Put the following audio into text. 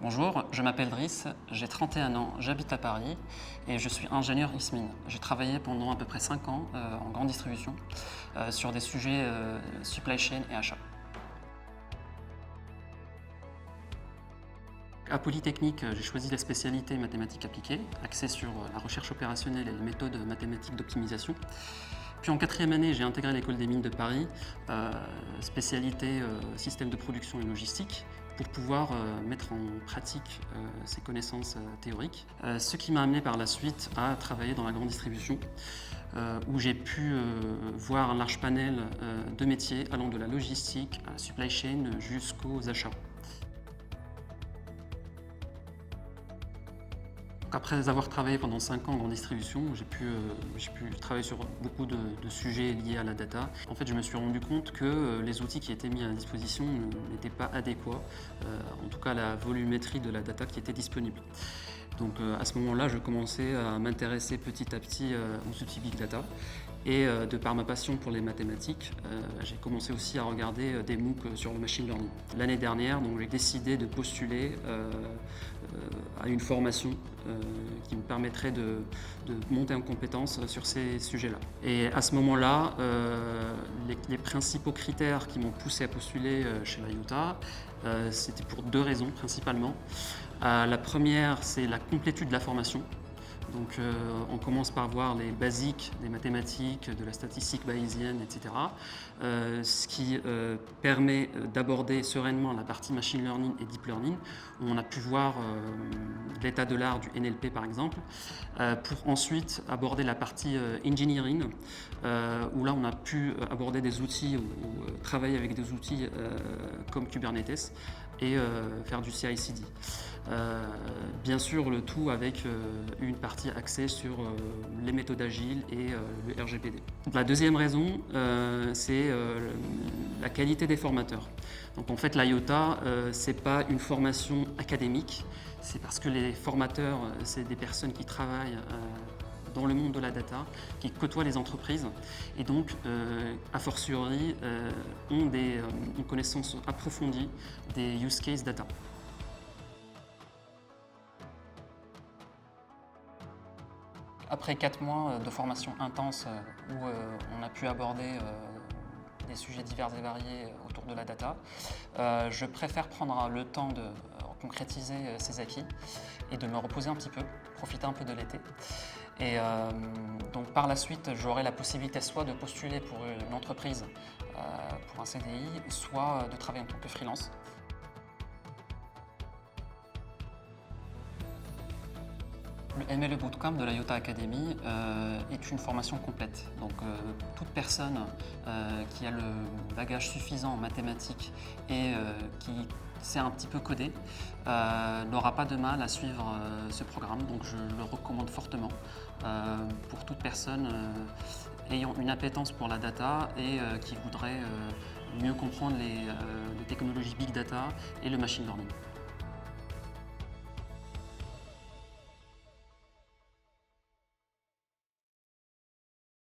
Bonjour, je m'appelle Driss, j'ai 31 ans, j'habite à Paris et je suis ingénieur ISMIN. J'ai travaillé pendant à peu près 5 ans en grande distribution sur des sujets supply chain et achat. À Polytechnique, j'ai choisi la spécialité mathématiques appliquées, axée sur la recherche opérationnelle et les méthodes mathématiques d'optimisation. Puis en quatrième année, j'ai intégré l'école des mines de Paris, spécialité système de production et logistique, pour pouvoir mettre en pratique ces connaissances théoriques. Ce qui m'a amené par la suite à travailler dans la grande distribution, où j'ai pu voir un large panel de métiers allant de la logistique à la supply chain jusqu'aux achats. Après avoir travaillé pendant 5 ans en distribution, j'ai pu travailler sur beaucoup de sujets liés à la data. En fait, je me suis rendu compte que les outils qui étaient mis à disposition n'étaient pas adéquats, en tout cas à la volumétrie de la data qui était disponible. Donc à ce moment-là, je commençais à m'intéresser petit à petit aux outils Big Data. Et de par ma passion pour les mathématiques, j'ai commencé aussi à regarder des MOOC sur le machine learning. L'année dernière, j'ai décidé de postuler à une formation qui me permettrait de monter en compétence sur ces sujets-là. Et à ce moment-là, les principaux critères qui m'ont poussé à postuler chez l'IOTA, c'était pour 2 raisons principalement. La première, c'est la complétude de la formation. Donc on commence par voir les basiques des mathématiques, de la statistique bayésienne, etc. Ce qui permet d'aborder sereinement la partie machine learning et deep learning, où on a pu voir l'état de l'art du NLP par exemple, pour ensuite aborder la partie engineering, où là on a pu aborder des outils ou travailler avec des outils comme Kubernetes et faire du CI/CD. Bien sûr, le tout avec une partie axée sur les méthodes agiles et le RGPD. Donc, la deuxième raison, c'est la qualité des formateurs. Donc en fait, l'IOTA, ce n'est pas une formation académique, c'est parce que les formateurs, c'est des personnes qui travaillent dans le monde de la data, qui côtoient les entreprises et donc, a fortiori, ont une connaissance approfondie des use cases data. Après 4 mois de formation intense où on a pu aborder des sujets divers et variés autour de la data, je préfère prendre le temps de concrétiser ces acquis et de me reposer un petit peu, profiter un peu de l'été. Et donc par la suite, j'aurai la possibilité soit de postuler pour une entreprise pour un CDI, soit de travailler en tant que freelance. Le MLE Bootcamp de l'IOTA Academy est une formation complète. Donc toute personne qui a le bagage suffisant en mathématiques et qui sait un petit peu coder n'aura pas de mal à suivre ce programme. Donc je le recommande fortement pour toute personne ayant une appétence pour la data et qui voudrait mieux comprendre les technologies Big Data et le machine learning.